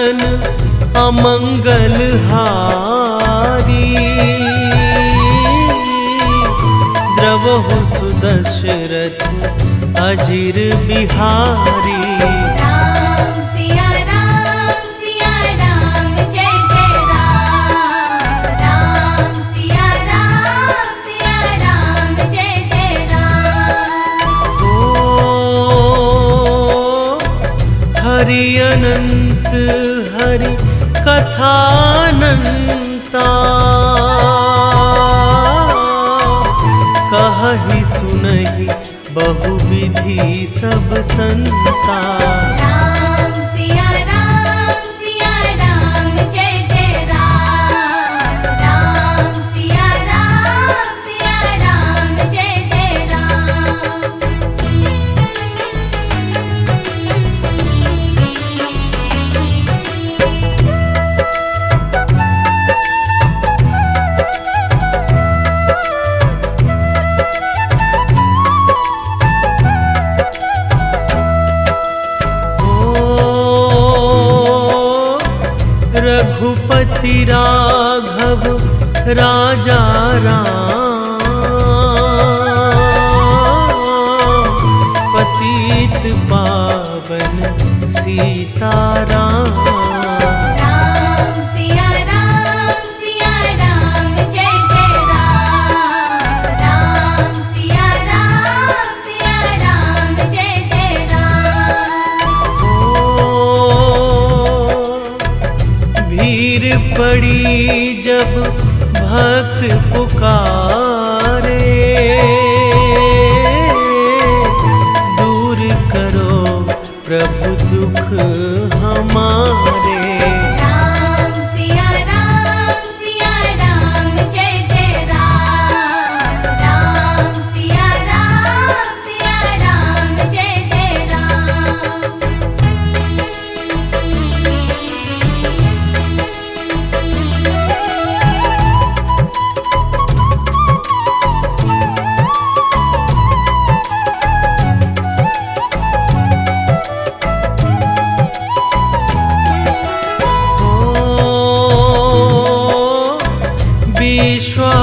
भुवन अमंगल हारी। द्रवहु सुदशरथ अजिर बिहारी। राम सिया राम जय जय राम। राम सिया राम जय जय राम। ओ हरि अनंत हरि कथानंता। कहि सुनहि बहुविधि सब संता। राम सिया राम जय जय राम। राम सिया राम जय जय राम। रघुपति राघव राजा राम। पतित पावन सीताराम। राम सिया राम जय जय राम। राम सिया राम जय जय राम। भीड़ पड़ी जब भक्त पुकारे। दूर करो प्रभु दुख हमारे। राम सिया राम जय जय राम। राम सिया राम जय जय राम।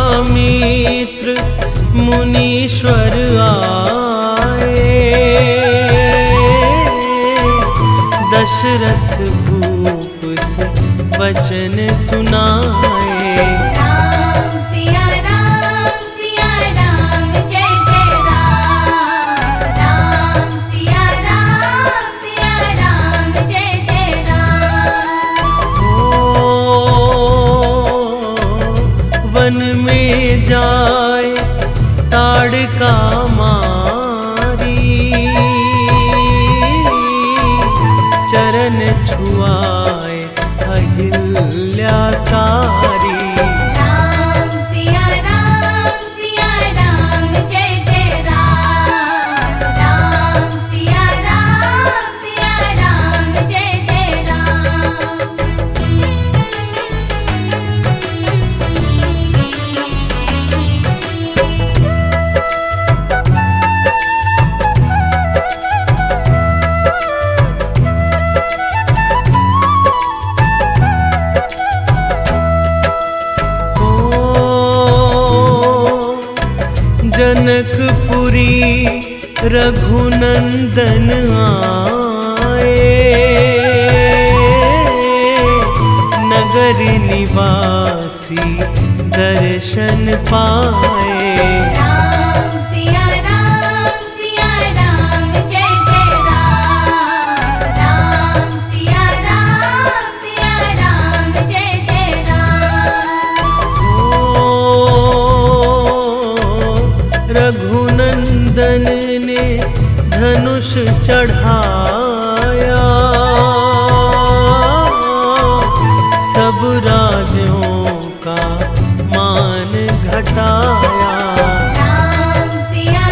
विश्वामित्र मुनीश्वर आए। दशरथ भूप से वचन सुनाए। राम सिया राम जय जय राम। राम सिया राम जय जय राम। वन में जाए ताड़का मारी। चरण छुआए अहिल्याकारी। राम सिया राम जय जय राम। राम सिया राम जय जय राम। जनकपुरी रघुनंदन आए। नगर निवासी दर्शन पाए। राम सिया राम जय जय राम। राम सिया राम जय जय राम। रघुनंदन ने धनुष चढ़ाया। सब राजों का मान घटाया। राम सिया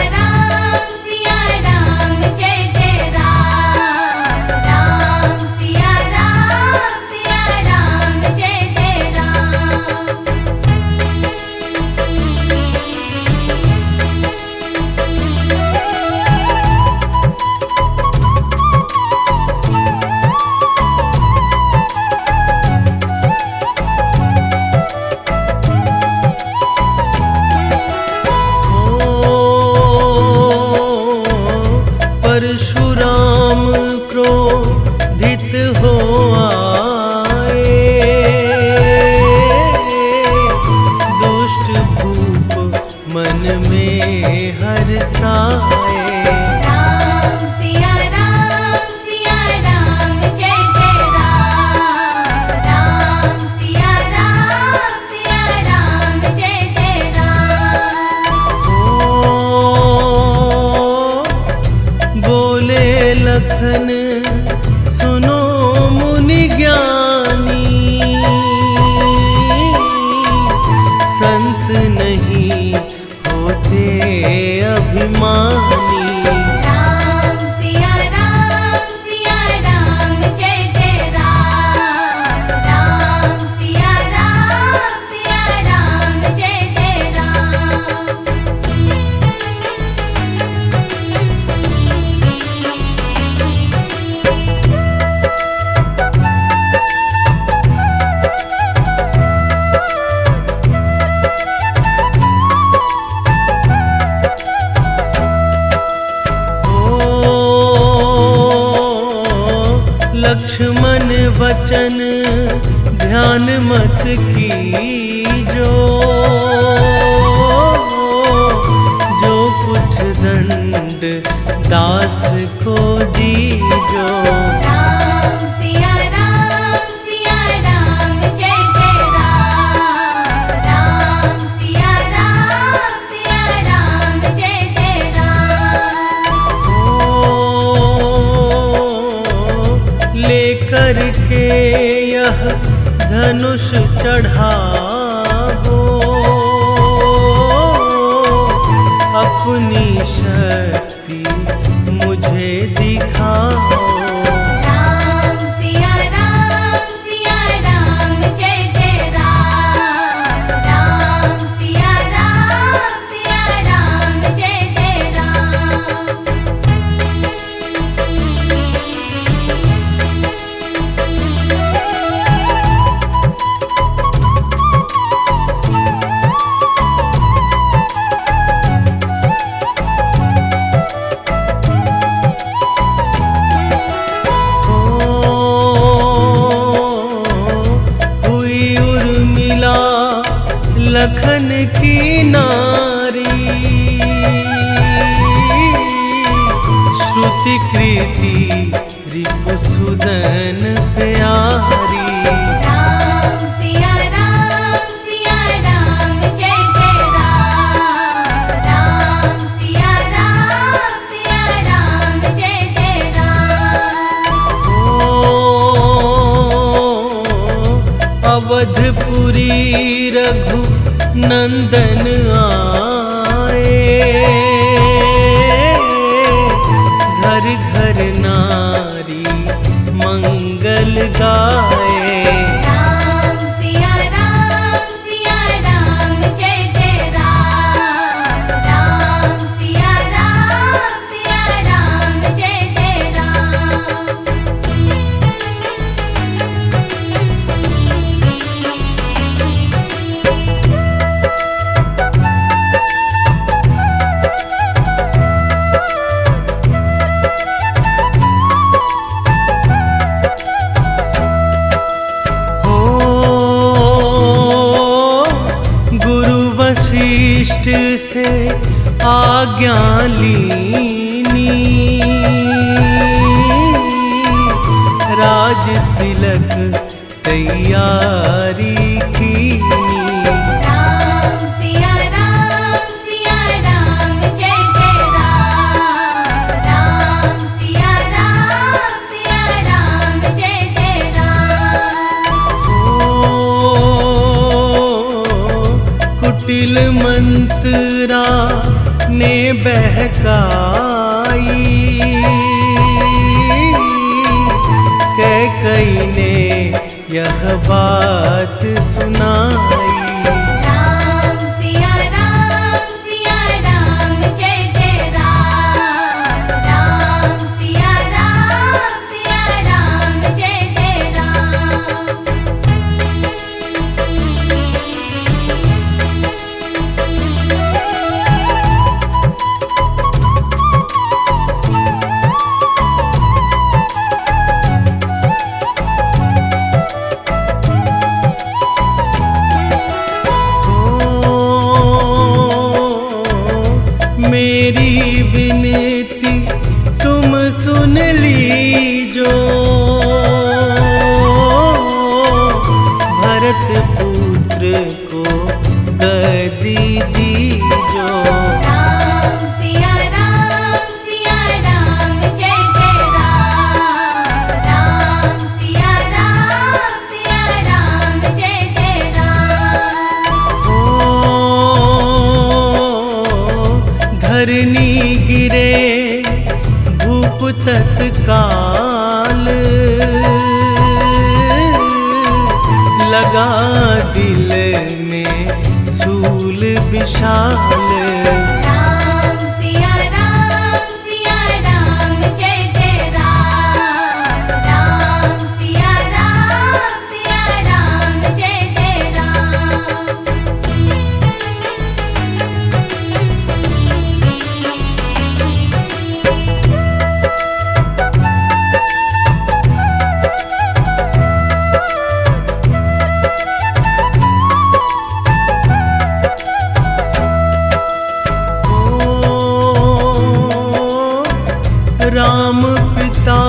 राम जय जय राम। राम सिया राम जय जय राम। मन में हर साए। राम सिया राम जय जय राम। राम सिया राम जय जय राम। ओ बोले लखन सुनो मुनि ज्ञानी, संत नहीं होते अभिमानी। राम सिया राम जय जय राम। राम सिया राम जय जय राम। लक्ष्मण वचन ध्यान मत कीजो, जो कुछ दंड दास को दीजो। राम सिया राम जय जय राम। राम सिया राम जय जय राम। लेकर के यह धनुष चढ़ावो, अपनी शक्ति मुझे दिखाओ। राम सिया राम जय जय राम। राम सिया राम जय जय राम। हुई उर्मिला लखन की नारी, श्रुति कृति रिपुसुदन प्यारी। राम सिया राम जय जय राम। राम सिया राम जय जय राम। अवधपुरी रघु नंदन आए, घर घर नारी मंगल गाए। राम सिया राम जय जय राम। राम सिया राम जय जय राम। वशिष्ठ से आज्ञा लीनी, राज तिलक तैयारी कीनी। राम सिया राम जय जय राम। राम सिया राम जय जय राम। कुटिल मंत्रा ने बहकाई, कैकई ने यह बात सुनाई। राम सिया राम जय जय राम। राम सिया राम जय जय राम। गदी दीजो। राम सिया राम जय जय राम। राम सिया राम जय जय राम। ओ धरनी गिरे भूप तत्काल, लगा दिल में सूल विशाल। राम सिया राम जय जय राम। राम सिया राम जय जय राम। राम पिता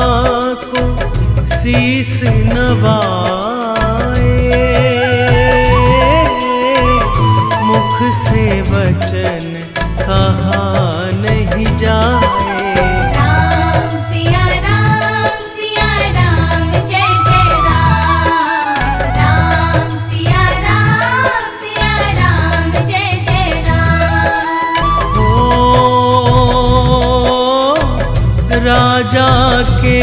को शीस नवाए, मुख से वचन कहा नहीं जाए। राम सिया राम जय जय राम। राम सिया राम जय जय राम। ओ राजा के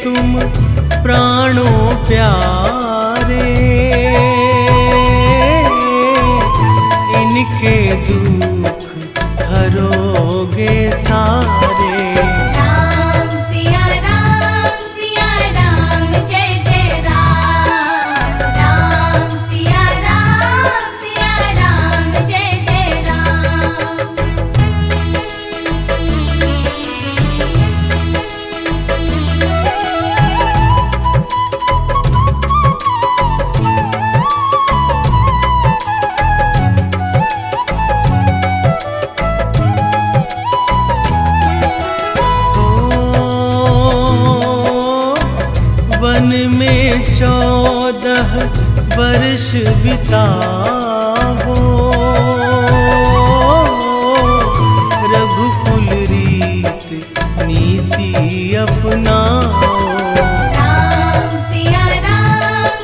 तुम प्राणों प्यारे, इनके दुख हरोगे सारे। राम सिया राम जय जय राम। राम सिया राम जय जय राम। वन में 14 वर्ष बिताओ, रघुकुल रीत नीति अपनाओ। राम सिया राम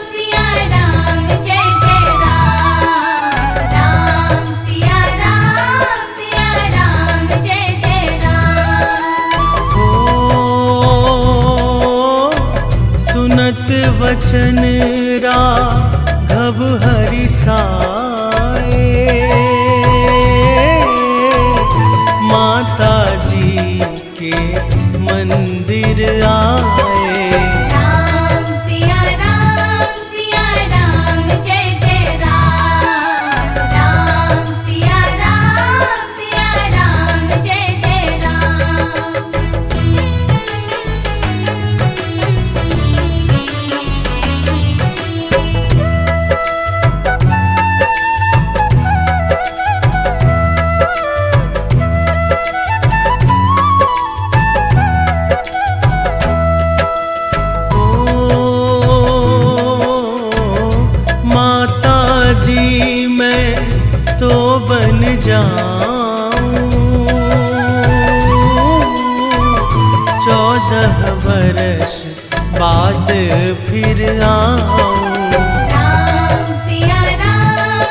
जय जय राम। राम सिया राम जय जय राम। ओ सुनत वचन राघव हरि साए, माता जी के मंदिर आए। राम सिया राम जय जय राम। राम सिया राम जय जय राम। माता जी मैं तो बन जाऊं, 14 वर्ष बाद फिर आऊं। राम सिया राम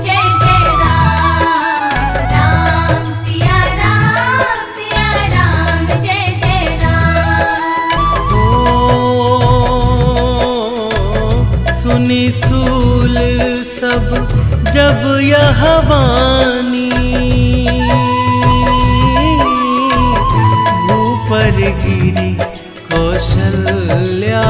जय जय राम। राम सिया राम जय जय राम। ओ सुनी सूल सब जब यह वानी, भूपर गिरी कौशल्या।